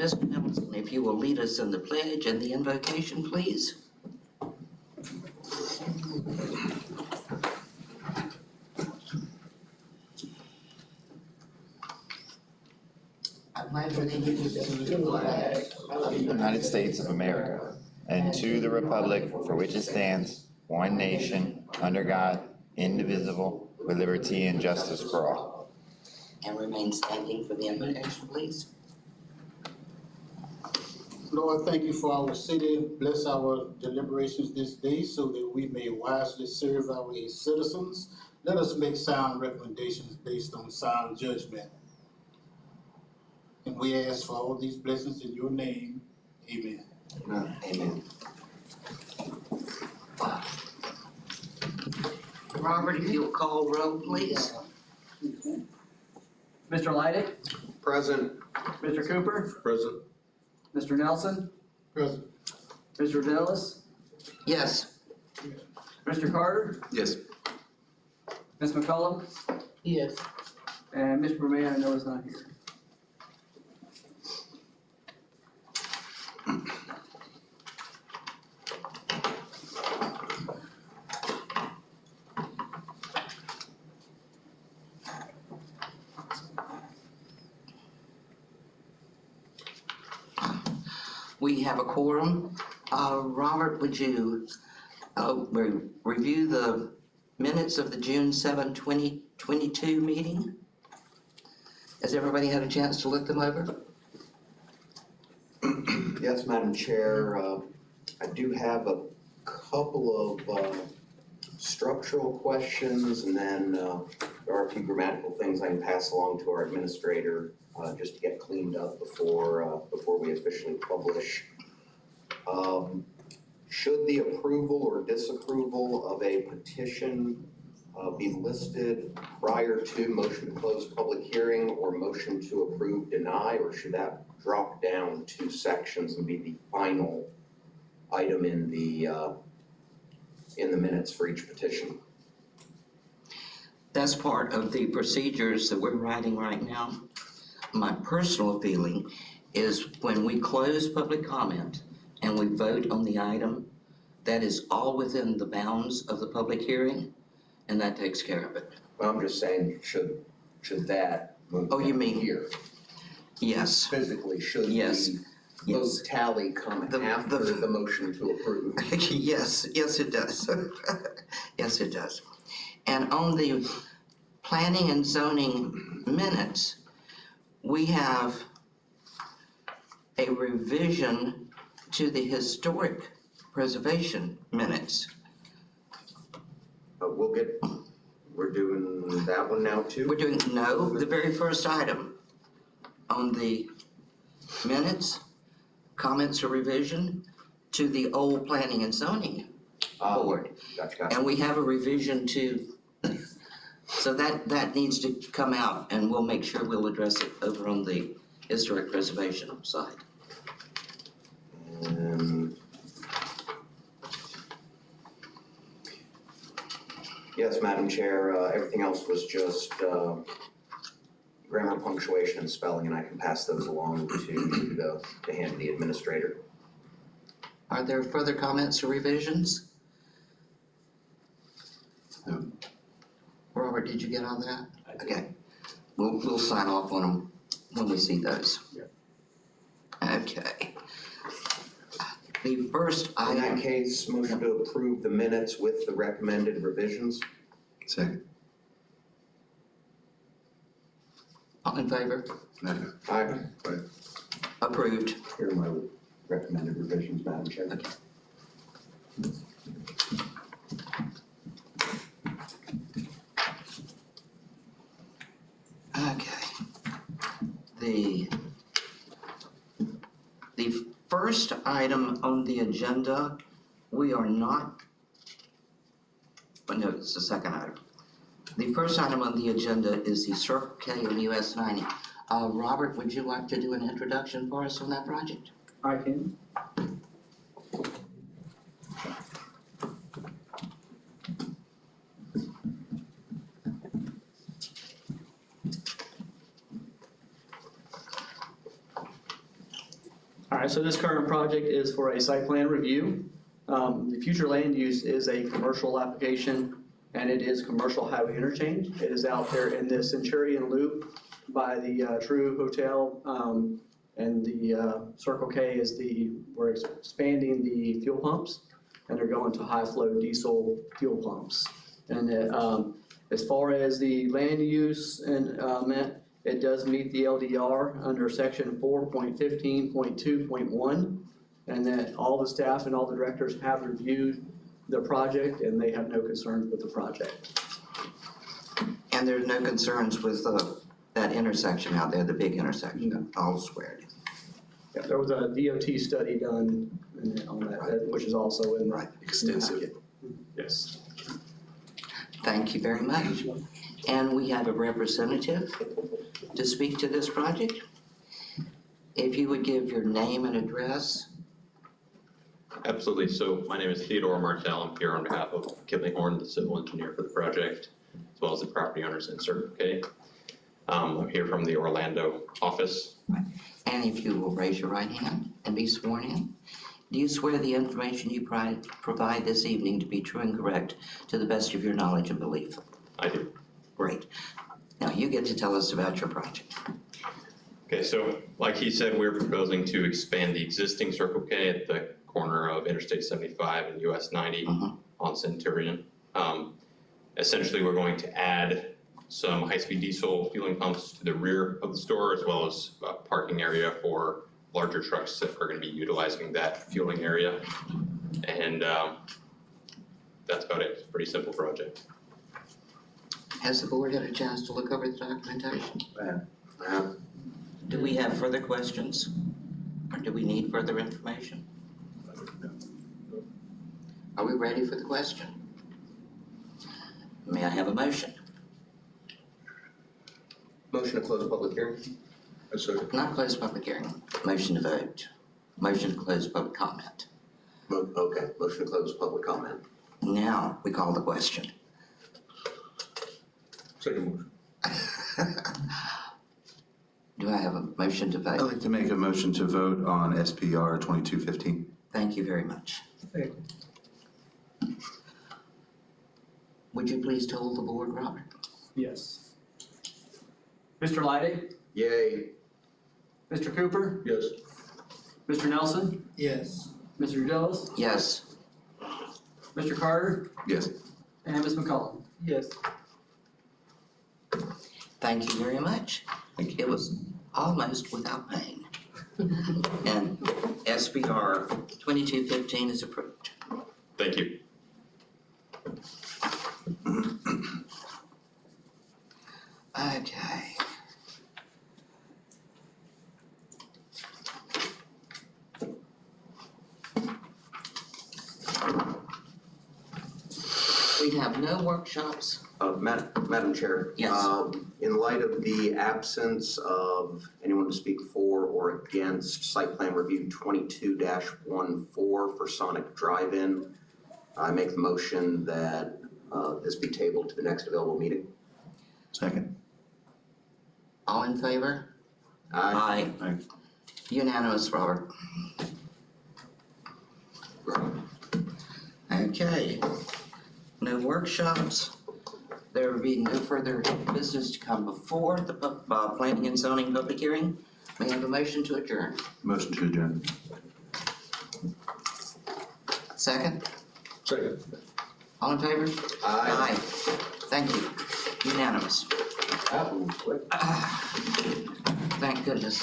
Mr. Nelson, if you will lead us in the pledge and the invocation, please. I pledge allegiance to the flag of the United States of America, and to the republic for which it stands, one nation, under God, indivisible, with liberty and justice for all. And remain standing for the invocation, please. Lord, thank you for our city. Bless our deliberations this day so that we may wisely serve our citizens. Let us make sound recommendations based on sound judgment. And we ask for all these blessings in your name. Amen. Amen. Robert, if you'll call roll, please. Mr. Leidig? Present. Mr. Cooper? Present. Mr. Nelson? Present. Mr. Dallas? Yes. Mr. Carter? Yes. Ms. McCollum? Yes. And Mr. Berman, I know is not here. We have a quorum. Robert, would you review the minutes of the June 7, 2022 meeting? Has everybody had a chance to look them over? Yes, Madam Chair. I do have a couple of structural questions, and then there are a few grammatical things I can pass along to our administrator just to get cleaned up before we officially publish. Should the approval or disapproval of a petition be listed prior to motion to close public hearing or motion to approve, deny, or should that drop down 2 sections and be the final item in the minutes for each petition? That's part of the procedures that we're writing right now. My personal feeling is when we close public comment and we vote on the item, that is all within the bounds of the public hearing, and that takes care of it. Well, I'm just saying, should that move Oh, you down mean- here? Yes. Physically, should Yes. the vote Yes. tally come after the motion to approve? Yes, it does. Yes, it does. And on the planning and zoning minutes, we have a revision to the historic preservation minutes. We're doing that one now too? We're doing, no, the very first item on the minutes, comments or revision to the old planning and zoning board. Gotcha. And we have a revision to, so that needs to come out, and we'll make sure we'll address it over on the historic preservation side. Yes, Madam Chair, everything else was just grammar, punctuation, and spelling, and I can pass those along to hand the administrator. Are there further comments or revisions? No. Robert, did you get all that? Okay, we'll sign off on them when we see those. Yep. Okay. The first In that item, case, motion to approve the minutes with the recommended revisions. Second. all in favor? Aye. Approved. Here are my recommended revisions, Madam Chair. Okay. Okay. The first item on the agenda, we are not, but no, it's the second item. The first item on the agenda is the Circle K and US 90. Robert, would you like to do an introduction for us on that project? I can. right, so this current project is for a site plan review. The future land use is a commercial application, and it is commercial highway interchange. It is out there in the Centurion Loop by the True Hotel, and the Circle K we're expanding the fuel pumps, and they're going to high-flow diesel fuel pumps. And as far as the land use and it does meet the LDR under section 4.15.2.1, and that all the staff and all the directors have reviewed the project, and they have no concerns with the project. And there's no concerns with that intersection out there, the big intersection, all squared. Yeah, there was a DOT study done on that, which is also in. Right. Extensive. Yes. Thank you very much. And we have a representative to speak to this project. If you would give your name and address. Absolutely. So my name is Theodore Martel. I'm here on behalf of Kipling Horn, the civil engineer for the project, as well as the property owners in Circle K. I'm here from the Orlando office. And if you will raise your right hand and be sworn in. Do you swear the information you provide this evening to be true and correct to the best of your knowledge and belief? I do. Great. Now you get to tell us about your project. Okay, so like he said, we're proposing to expand the existing Circle K at the corner of Interstate 75 and US 90 on Centurion. Essentially, we're going to add some high-speed diesel fueling pumps to the rear of the store, as well as a parking area for larger trucks that are going to be utilizing that fueling area. And that's about it. It's a pretty simple project. Has the board had a chance to look over the documentation? Do we have further questions? Or do we need further information? Are we ready for the question? May I have a motion? Motion to close public hearing? Not close public hearing. Motion to vote. Motion to close public comment. Okay, motion to close public comment. Now we call the question. Second motion. Do I have a motion to I'd vote? like to make a motion to vote on SPR 2215. Thank you very much. Would you please tell the board, Robert? Yes. Mr. Leidy? Yay. Mr. Cooper? Yes. Mr. Nelson? Yes. Mr. Dills? Yes. Mr. Carter? Yes. And Ms. McCollum? Yes. Thank you very much. Thank you. It was almost without pain. And SBR 2215 is approved. Thank you. Okay. We have no workshops. Madam Chair. Yes. In light of the absence of anyone to speak for or against site plan review 22-14 for Sonic Drive-In, I make the motion that this be tabled to the next available meeting. Second. All in favor? Aye. Aye. Unanimous, Robert. Okay. No workshops. There will be no further business to come before the planning and zoning public hearing. May I have a motion to adjourn? Motion to adjourn. Second? Second. All in favor? Aye. Thank you. Unanimous. That was quick. Thank goodness.